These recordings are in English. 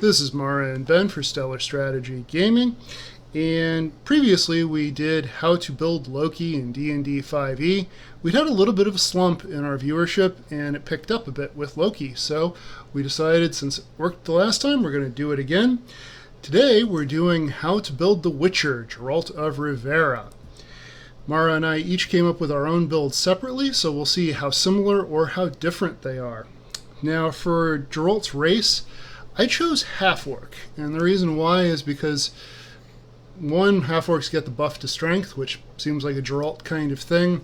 This is Mara and Ben for Stellar Strategy Gaming, and previously we did how to build Loki in D&D 5e. We'd had a little bit of a slump in our viewership, and it picked up a bit with Loki, so we decided since it worked the last time, we're going to do it again. Today we're doing how to build the Witcher, Geralt of Rivia. Mara and I each came up with our own builds separately, so we'll see how similar or how different they are. Now for Geralt's race, I chose half-orc, and the reason why is because, one, half-orcs get the buff to strength, which seems like a Geralt kind of thing.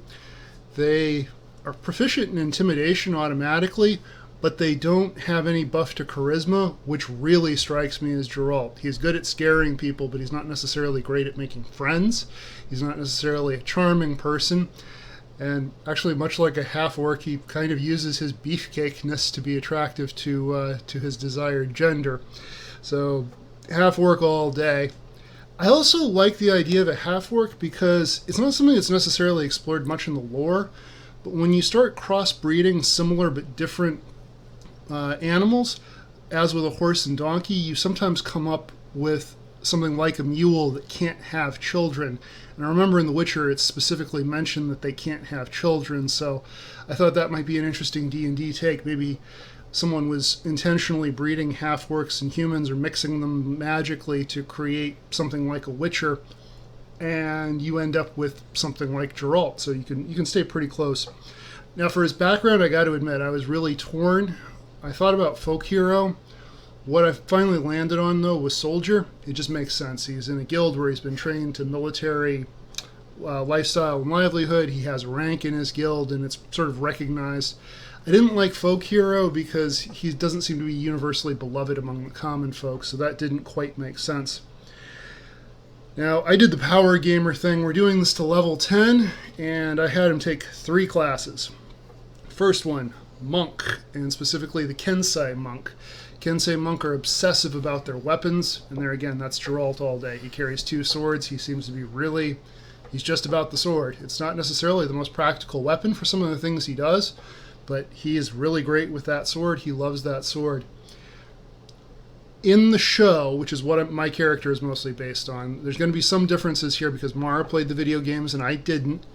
They are proficient in intimidation automatically, but they don't have any buff to charisma, which really strikes me as Geralt. He's good at scaring people, but he's not necessarily great at making friends. He's not necessarily a charming person. And actually, much like a half-orc, he kind of uses his beefcakeness to be attractive to his desired gender. So, half-orc all day. I also like the idea of a half-orc because it's not something that's necessarily explored much in the lore, but when you start crossbreeding similar but different animals, as with a horse and donkey, you sometimes come up with something like a mule that can't have children. And I remember in The Witcher it's specifically mentioned that they can't have children, so I thought that might be an interesting D&D take. Maybe someone was intentionally breeding half-orcs and humans or mixing them magically to create something like a Witcher, and you end up with something like Geralt, so you can stay pretty close. Now for his background, I got to admit, I was really torn. I thought about folk hero. What I finally landed on, though, was soldier. It just makes sense. He's in a guild where he's been trained to military lifestyle and livelihood. He has a rank in his guild, and it's sort of recognized. I didn't like folk hero because he doesn't seem to be universally beloved among the common folk, so that didn't quite make sense. Now, I did the power gamer thing. We're doing this to level 10, and I had him take 3 classes. First one, monk, and specifically the Kensei monk. Kensei monk are obsessive about their weapons, and there again, that's Geralt all day. He carries 2 swords. He seems to be he's just about the sword. It's not necessarily the most practical weapon for some of the things he does, but he is really great with that sword. He loves that sword. In the show, which is what my character is mostly based on, there's going to be some differences here because Mara played the video games and I didn't.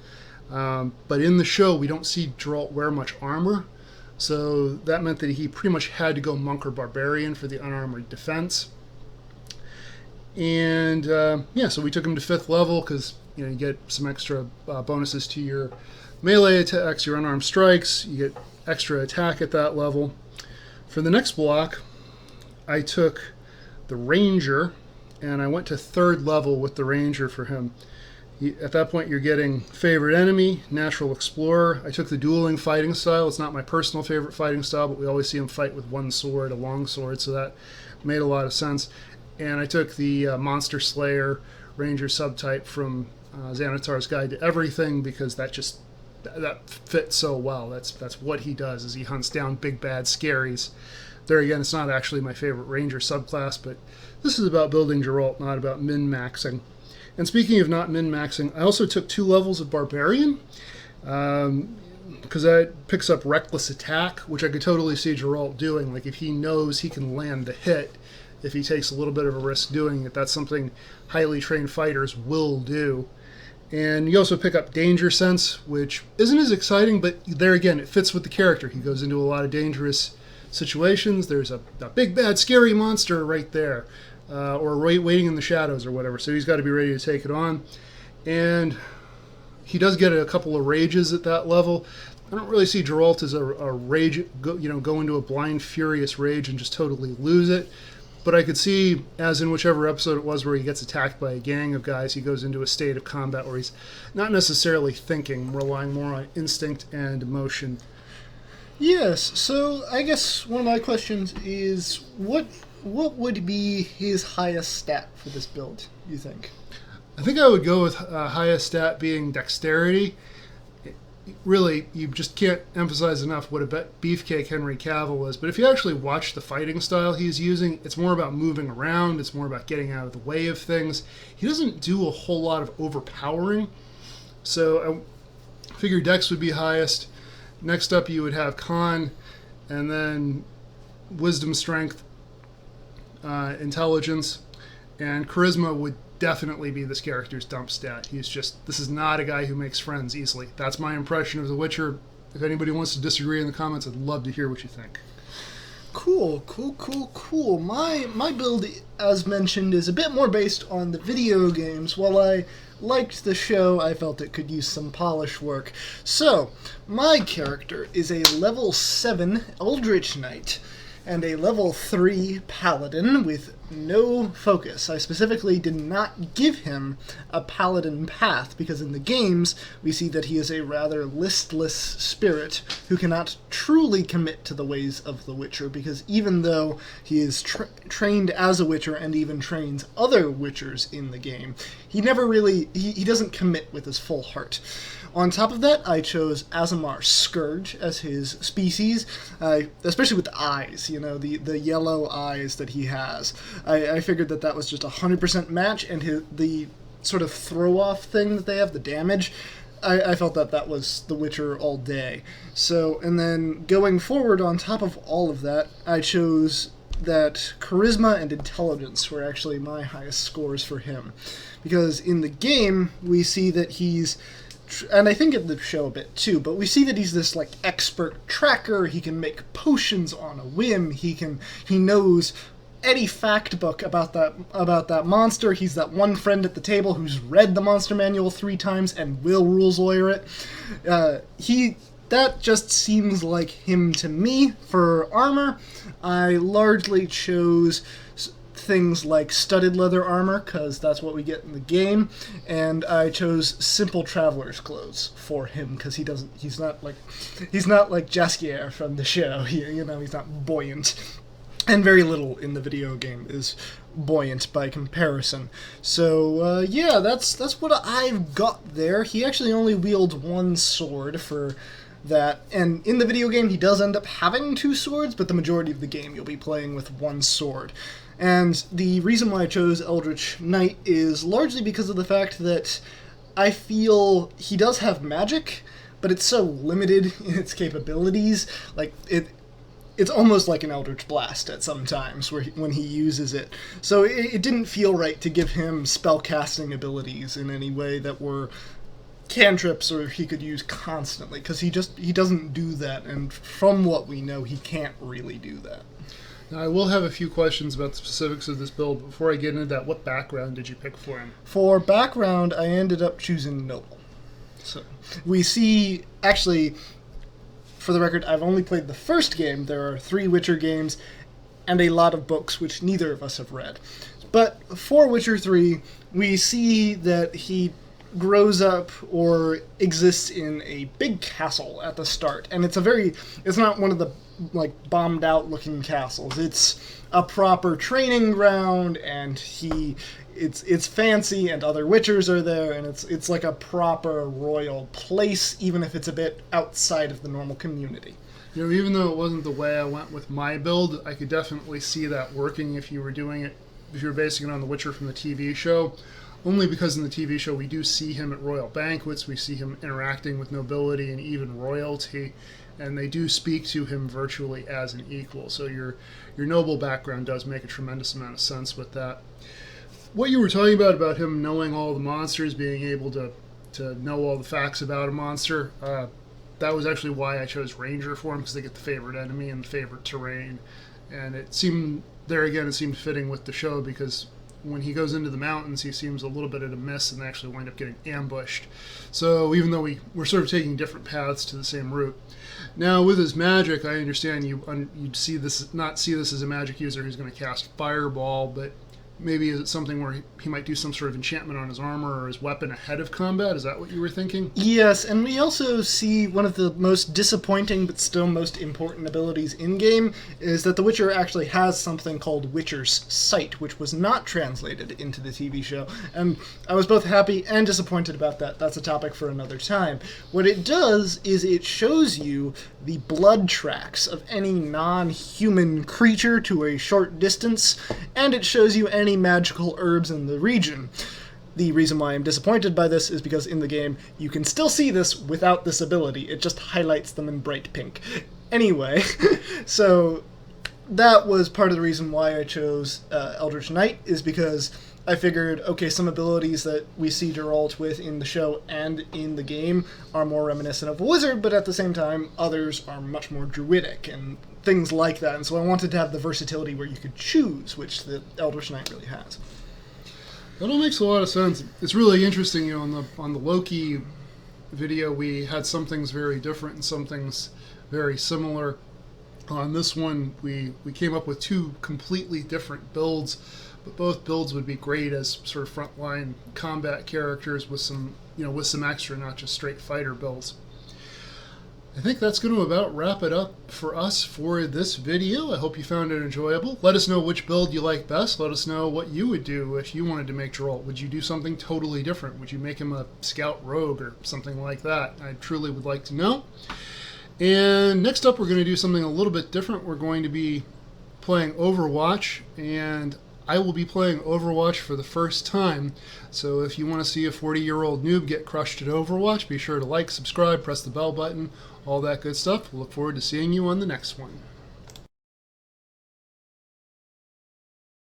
But in the show, we don't see Geralt wear much armor. So that meant that he pretty much had to go monk or barbarian for the unarmored defense. And so we took him to 5th level because you get some extra bonuses to your melee attacks, your unarmed strikes. You get extra attack at that level. For the next block, I took the ranger, and I went to 3rd level with the ranger for him. At that point, you're getting favorite enemy, natural explorer. I took the dueling fighting style. It's not my personal favorite fighting style, but we always see him fight with one sword, a long sword, so that made a lot of sense. And I took the monster slayer ranger subtype from Xanatar's Guide to Everything because that fits so well. That's what he does, is he hunts down big bad scaries. There again, it's not actually my favorite ranger subclass, but this is about building Geralt, not about min-maxing. And speaking of not min-maxing, I also took 2 levels of Barbarian, because that picks up Reckless Attack, which I could totally see Geralt doing. Like, if he knows he can land the hit, if he takes a little bit of a risk doing it, that's something highly trained fighters will do. And you also pick up Danger Sense, which isn't as exciting, but there again, it fits with the character. He goes into a lot of dangerous situations. There's a big, bad, scary monster right there. Or waiting in the shadows or whatever. So he's got to be ready to take it on. And he does get a couple of rages at that level. I don't really see Geralt as a rage, go into a blind, furious rage and just totally lose it. But I could see, as in whichever episode it was where he gets attacked by a gang of guys, he goes into a state of combat where he's not necessarily thinking, relying more on instinct and emotion. Yes, so I guess one of my questions is, what would be his highest stat for this build, you think? I think I would go with highest stat being dexterity. Really, you just can't emphasize enough what a beefcake Henry Cavill is. But if you actually watch the fighting style he's using, it's more about moving around. It's more about getting out of the way of things. He doesn't do a whole lot of overpowering. So I figure dex would be highest. Next up, you would have con, and then wisdom, strength. intelligence, and charisma would definitely be this character's dump stat. This is not a guy who makes friends easily. That's my impression of The Witcher. If anybody wants to disagree in the comments, I'd love to hear what you think. Cool. My build, as mentioned, is a bit more based on the video games. While I liked the show, I felt it could use some polish work. So, my character is a level 7 Eldritch Knight and a level 3 Paladin with no focus. I specifically did not give him a Paladin path because in the games we see that he is a rather listless spirit who cannot truly commit to the ways of the Witcher, because even though he is trained as a Witcher and even trains other Witchers in the game, he never really, he doesn't commit with his full heart. On top of that, I chose Aasimar Scourge as his species, especially with the eyes, the yellow eyes that he has. I figured that was just a 100% match, and the sort of throw-off thing that they have, the damage, I felt that was The Witcher all day. So, and then going forward on top of all of that, I chose that charisma and intelligence were actually my highest scores for him. Because in the game, we see that he's, and I think in the show a bit too, but we see that he's this expert tracker. He can make potions on a whim. He knows any fact book about that monster. He's that one friend at the table who's read the monster manual 3 times and will rules lawyer it. That just seems like him to me. For armor, I largely chose things like studded leather armor, because that's what we get in the game, and I chose simple traveler's clothes for him, because he's not like Jaskier from the show. He's not buoyant, and very little in the video game is buoyant by comparison. So that's what I've got there. He actually only wields 1 sword for that, and in the video game he does end up having 2 swords, but the majority of the game you'll be playing with 1 sword. And the reason why I chose Eldritch Knight is largely because of the fact that I feel he does have magic, but it's so limited in its capabilities. It's almost like an Eldritch Blast at some times when he uses it. So it didn't feel right to give him spellcasting abilities in any way that were cantrips or he could use constantly, because he doesn't do that, and from what we know, he can't really do that. Now, I will have a few questions about the specifics of this build, but before I get into that, what background did you pick for him? For background, I ended up choosing Noble. So we see, actually, for the record, I've only played the first game. There are 3 Witcher games and a lot of books, which neither of us have read. But for Witcher 3, we see that he grows up or exists in a big castle at the start, and it's not one of the bombed out looking castles. It's a proper training ground, and it's fancy, and other Witchers are there, and it's like a proper royal place, even if it's a bit outside of the normal community. Even though it wasn't the way I went with my build, I could definitely see that working if you were basing it on the Witcher from the TV show. Only because in the TV show we do see him at royal banquets, we see him interacting with nobility and even royalty, and they do speak to him virtually as an equal. So your noble background does make a tremendous amount of sense with that. What you were talking about him knowing all the monsters, being able to know all the facts about a monster, that was actually why I chose Ranger for him, because they get the favorite enemy and the favorite terrain. And it seemed fitting with the show, because when he goes into the mountains, he seems a little bit at a miss, and they actually wind up getting ambushed. So even though we're sort of taking different paths to the same route. Now, with his magic, I understand you'd not see this as a magic user who's going to cast Fireball, but maybe is it something where he might do some sort of enchantment on his armor or his weapon ahead of combat? Is that what you were thinking? Yes, and we also see one of the most disappointing but still most important abilities in-game is that The Witcher actually has something called Witcher's Sight, which was not translated into the TV show, and I was both happy and disappointed about that. That's a topic for another time. What it does is it shows you the blood tracks of any non-human creature to a short distance, and it shows you any magical herbs in the region. The reason why I'm disappointed by this is because in the game you can still see this without this ability. It just highlights them in bright pink. Anyway, so that was part of the reason why I chose Eldritch Knight, is because I figured, okay, some abilities that we see Geralt with in the show and in the game are more reminiscent of a wizard, but at the same time, others are much more druidic and things like that. And so I wanted to have the versatility where you could choose, which the Eldritch Knight really has. That all makes a lot of sense. It's really interesting, you know, on the Loki video, we had some things very different and some things very similar. On this one, we came up with two completely different builds, but both builds would be great as sort of frontline combat characters with some, you know, with some extra, not just straight fighter builds. I think that's going to about wrap it up for us for this video. I hope you found it enjoyable. Let us know which build you like best. Let us know what you would do if you wanted to make Geralt. Would you do something totally different? Would you make him a scout rogue or something like that? I truly would like to know. And next up, we're going to do something a little bit different. We're going to be playing Overwatch, and I will be playing Overwatch for the first time. So if you want to see a 40-year-old noob get crushed at Overwatch, be sure to like, subscribe, press the bell button, all that good stuff. We'll look forward to seeing you on the next one.